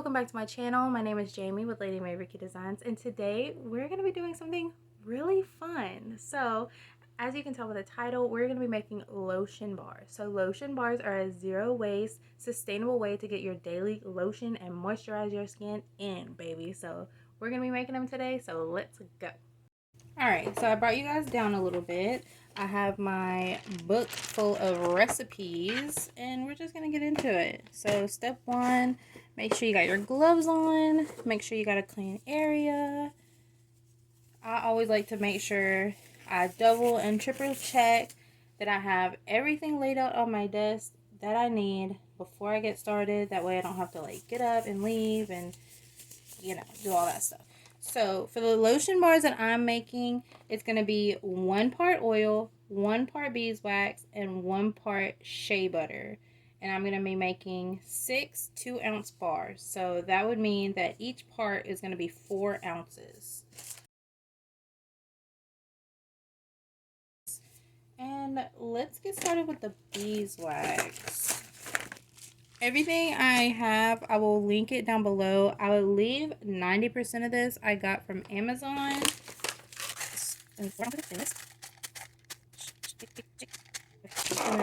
welcome back to my channel. My name is Jamie with Lady Meraki Designs, and today we're going to be doing something really fun. So as you can tell by the title, we're going to be making lotion bars. So lotion bars are a zero waste, sustainable way to get your daily lotion and moisturize your skin in, baby. So we're going to be making them today, so let's go. Alright, so I brought you guys down a little bit. I have my book full of recipes, and we're just going to get into it. So step one, make sure you got your gloves on. Make sure you got a clean area. I always like to make sure I double and triple check that I have everything laid out on my desk that I need before I get started. That way I don't have to like get up and leave and, you know, do all that stuff. So for the lotion bars that I'm making, it's going to be 1 part oil, 1 part beeswax, and 1 part shea butter. And I'm going to be making 6 2-ounce bars. So that would mean that each part is going to be 4 ounces. And let's get started with the beeswax. Everything I have, I will link it down below. I will leave 90% of this I got from Amazon. And then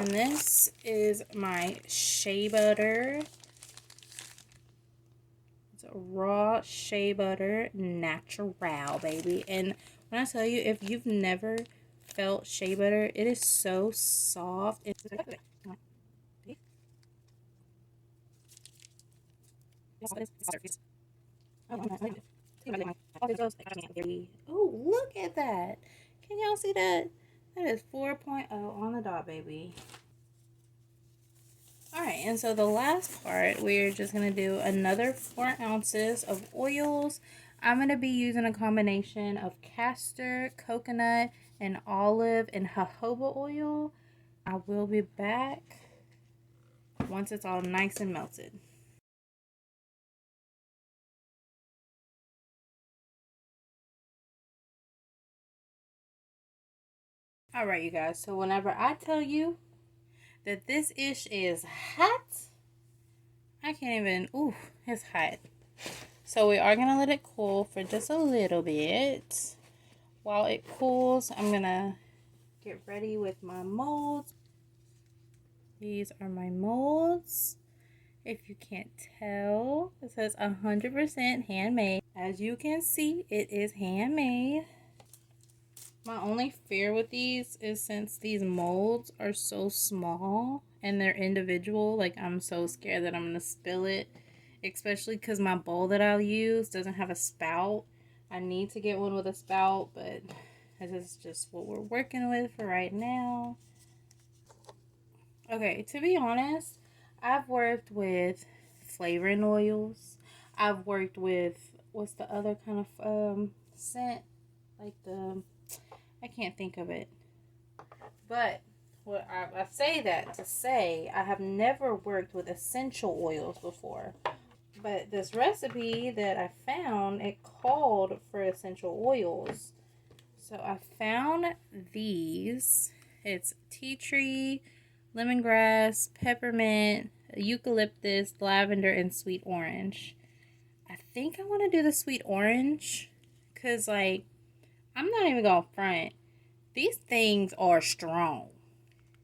this is my shea butter. It's a raw shea butter, natural, baby. And when I tell you, if you've never felt shea butter, it is so soft. Oh, look at that. Can y'all see that? That is 4.0 on the dot, baby. Alright, and so the last part, we're just going to do another 4 ounces of oils. I'm going to be using a combination of castor, coconut, and olive and jojoba oil. I will be back once it's all nice and melted. Alright, you guys, so whenever I tell you that this ish is hot, I can't even, ooh, it's hot. So we are going to let it cool for just a little bit. While it cools, I'm going to get ready with my molds. These are my molds. If you can't tell, it says 100% handmade. As you can see, it is handmade. My only fear with these is since these molds are so small and they're individual, like I'm so scared that I'm going to spill it. Especially because my bowl that I'll use doesn't have a spout. I need to get one with a spout, but this is just what we're working with for right now. Okay, to be honest, I've worked with flavoring oils. I've worked with, what's the other kind of scent? Like I can't think of it. But what I say that to say I have never worked with essential oils before. But this recipe that I found, it called for essential oils. So I found these. It's tea tree, lemongrass, peppermint, eucalyptus, lavender, and sweet orange. I think I want to do the sweet orange because, like, I'm not even going to front. These things are strong.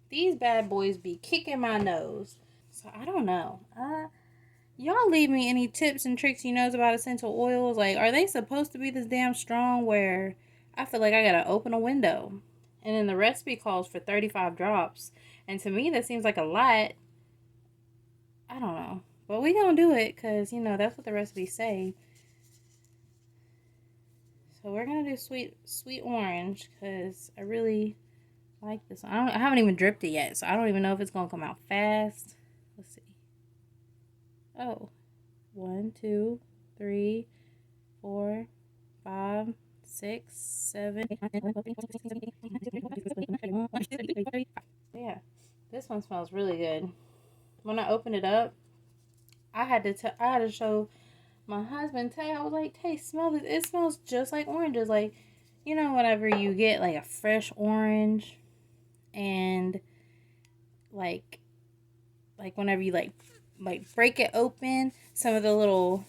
These bad boys be kicking my nose. So I don't know. Y'all leave me any tips and tricks you knows about essential oils. Like, are they supposed to be this damn strong where I feel like I gotta open a window? And then the recipe calls for 35 drops. And to me, that seems like a lot. I don't know. But we gonna do it because, you know, that's what the recipes say. So we're gonna do sweet orange because I really like this one. I haven't even dripped it yet, so I don't even know if it's gonna come out fast. Let's see. Oh. 1, 2, 3, 4, 5, 6, 7. Yeah, this one smells really good. When I opened it up, I had to show my husband Tay. I was like, Tay, smell this. It smells just like oranges. Like, you know, whenever you get like a fresh orange, and like whenever you like like break it open, some of the little,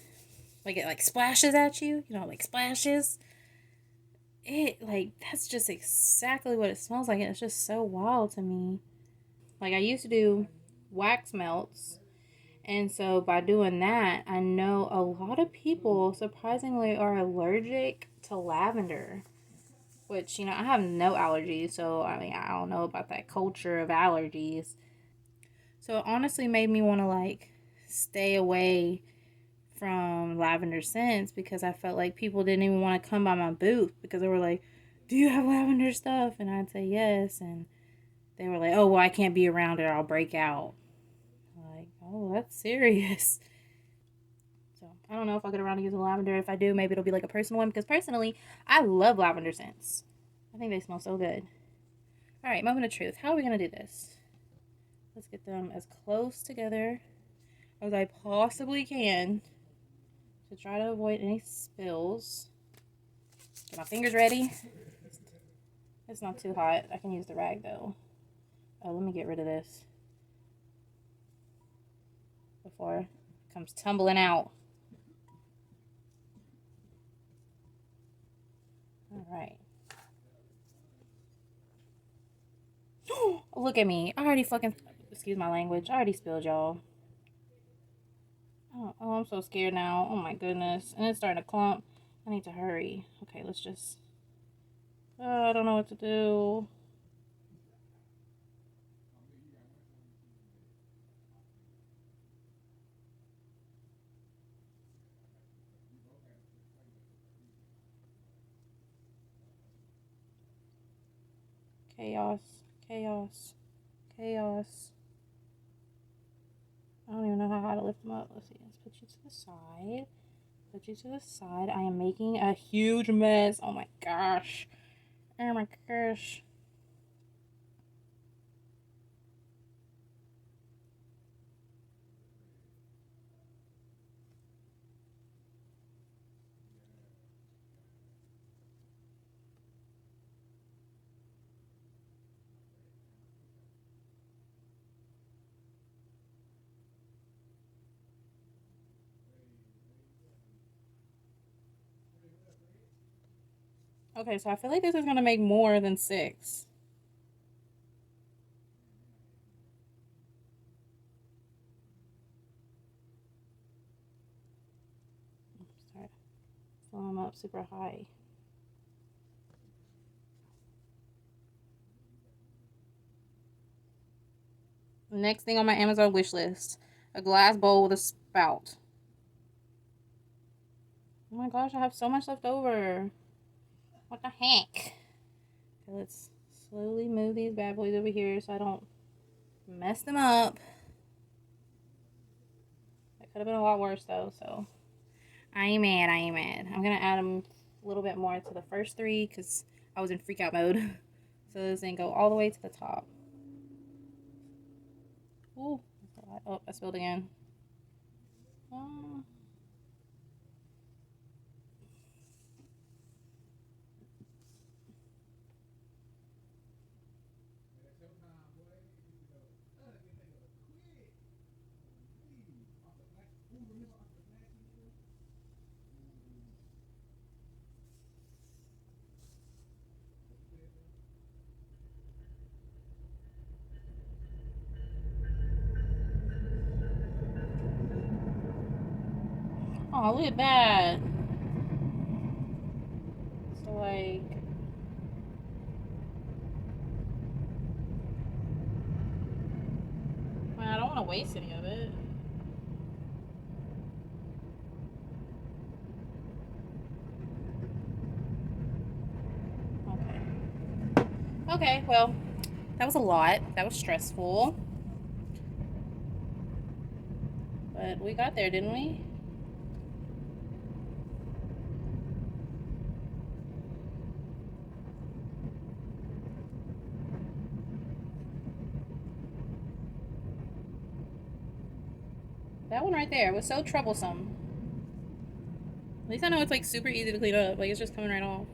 like it like splashes at you, you know, like splashes. It like that's just exactly what it smells like, and it's just so wild to me. Like I used to do wax melts, and so by doing that, I know a lot of people surprisingly are allergic to lavender. Which, you know, I have no allergies, so I mean, I don't know about that culture of allergies. So it honestly made me want to like stay away from lavender scents because I felt like people didn't even want to come by my booth because they were like, "Do you have lavender stuff?" And I'd say yes, and they were like, "Oh, well, I can't be around it. I'll break out." I'm like, oh, that's serious. So I don't know if I'll get around to using lavender. If I do, maybe it'll be like a personal one because personally, I love lavender scents. I think they smell so good. All right, moment of truth. How are we gonna do this? Let's get them as close together as I possibly can to try to avoid any spills. Get my fingers ready. It's not too hot. I can use the rag though. Oh, let me get rid of this before it comes tumbling out. All right. Look at me. I already fucking, excuse my language. I already spilled, y'all. Oh, I'm so scared now. Oh my goodness. And it's starting to clump. I need to hurry. Okay, let's just. Oh, I don't know what to do. Chaos. Chaos. Chaos. I don't even know how to lift them up. Let's see. Let's put you to the side. Put you to the side. I am making a huge mess. Oh my gosh. Oh my gosh. Okay, so I feel like this is gonna make more than 6. Start filling them up super high. Next thing on my Amazon wish list, a glass bowl with a spout. Oh my gosh, I have so much left over. What the heck? Okay, let's slowly move these bad boys over here so I don't mess them up. That could have been a lot worse though, so I ain't mad. I ain't mad. I'm gonna add them a little bit more to the first 3 because I was in freak out mode. So this thing go all the way to the top. Ooh, that's a lot. Oh, I spilled again. Oh. Oh, look at that. So like, man, I don't want to waste any of it. Okay. Okay, well, that was a lot. That was stressful. But we got there, didn't we? That one right there was so troublesome. At least I know it's like super easy to clean up. Like it's just coming right off.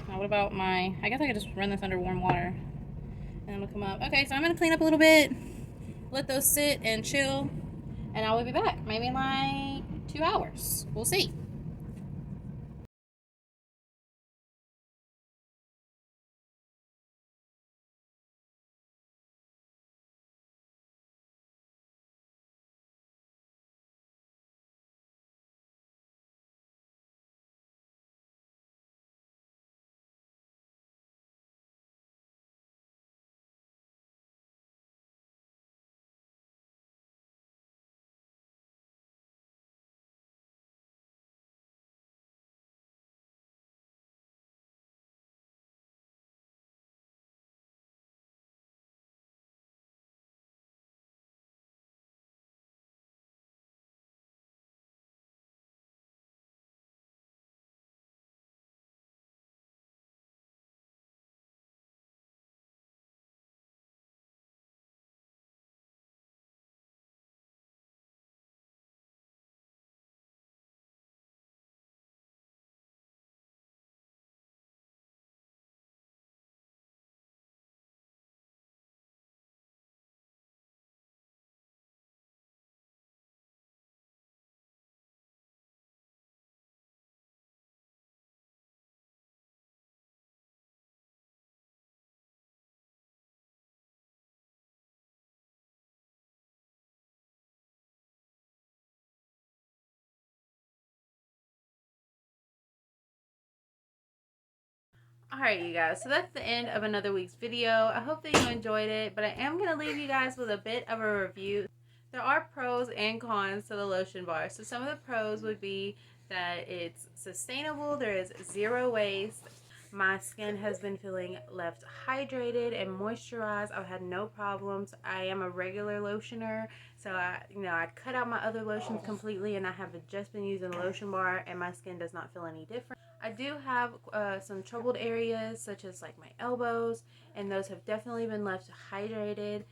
Now what about my, I guess I could just run this under warm water. And I'm gonna come up. Okay, so I'm gonna clean up a little bit. let those sit and chill, and I will be back. Maybe in like 2 hours. We'll see. Alright, you guys, so that's the end of another week's video. I hope that you enjoyed it, but I am going to leave you guys with a bit of a review. There are pros and cons to the lotion bar. So some of the pros would be that it's sustainable, there is zero waste. My skin has been feeling left hydrated and moisturized. I've had no problems. I am a regular lotioner, so I cut out my other lotions completely, and I have just been using the lotion bar, and my skin does not feel any different. I do have some troubled areas, such as like my elbows, and those have definitely been left hydrated.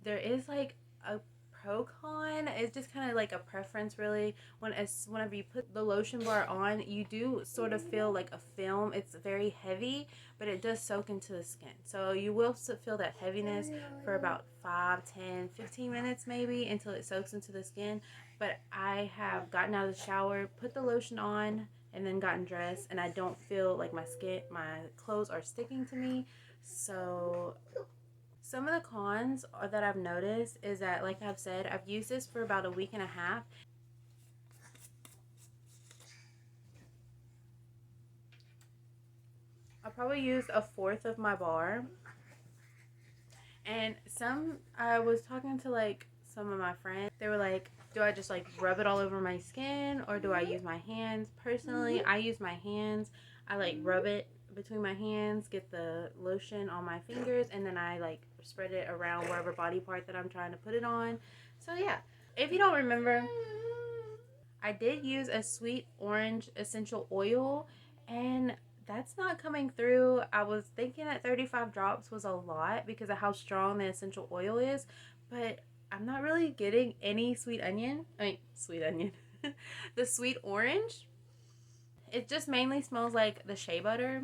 There is like a pro con. It's just kind of like a preference, really. Whenever you put the lotion bar on, you do sort of feel like a film. It's very heavy, but it does soak into the skin, so you will feel that heaviness for about 5, 10, 15 minutes maybe until it soaks into the skin. But I have gotten out of the shower, put the lotion on, and then gotten dressed, and I don't feel like my clothes are sticking to me. So some of the cons that I've noticed is that, like I've said, I've used this for about a week and a half. I probably used a fourth of my bar. And I was talking to like some of my friends. They were like, do I just like rub it all over my skin, or do I use my hands? Personally, I use my hands. I like rub it between my hands, get the lotion on my fingers, and then I like spread it around wherever body part that I'm trying to put it on. So yeah, if you don't remember, I did use a sweet orange essential oil, and that's not coming through. I was thinking that 35 drops was a lot because of how strong the essential oil is, but I'm not really getting any sweet onion. The sweet orange. It just mainly smells like the shea butter.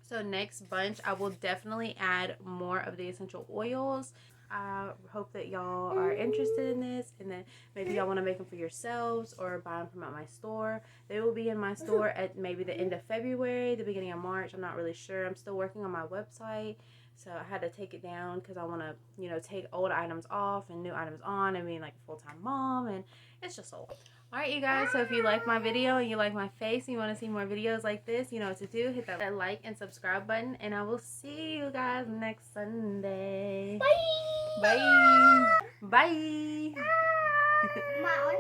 So next bunch, I will definitely add more of the essential oils. I hope that y'all are interested in this, and that maybe y'all want to make them for yourselves or buy them from at my store. They will be in my store at maybe the end of February, the beginning of March. I'm not really sure. I'm still working on my website, so I had to take it down because I want to, take old items off and new items on, and being like a full-time mom, and it's just a lot. Alright, you guys, so if you like my video and you like my face and you want to see more videos like this, you know what to do. Hit that like and subscribe button, and I will see you guys next Sunday. Bye! Bye! Bye!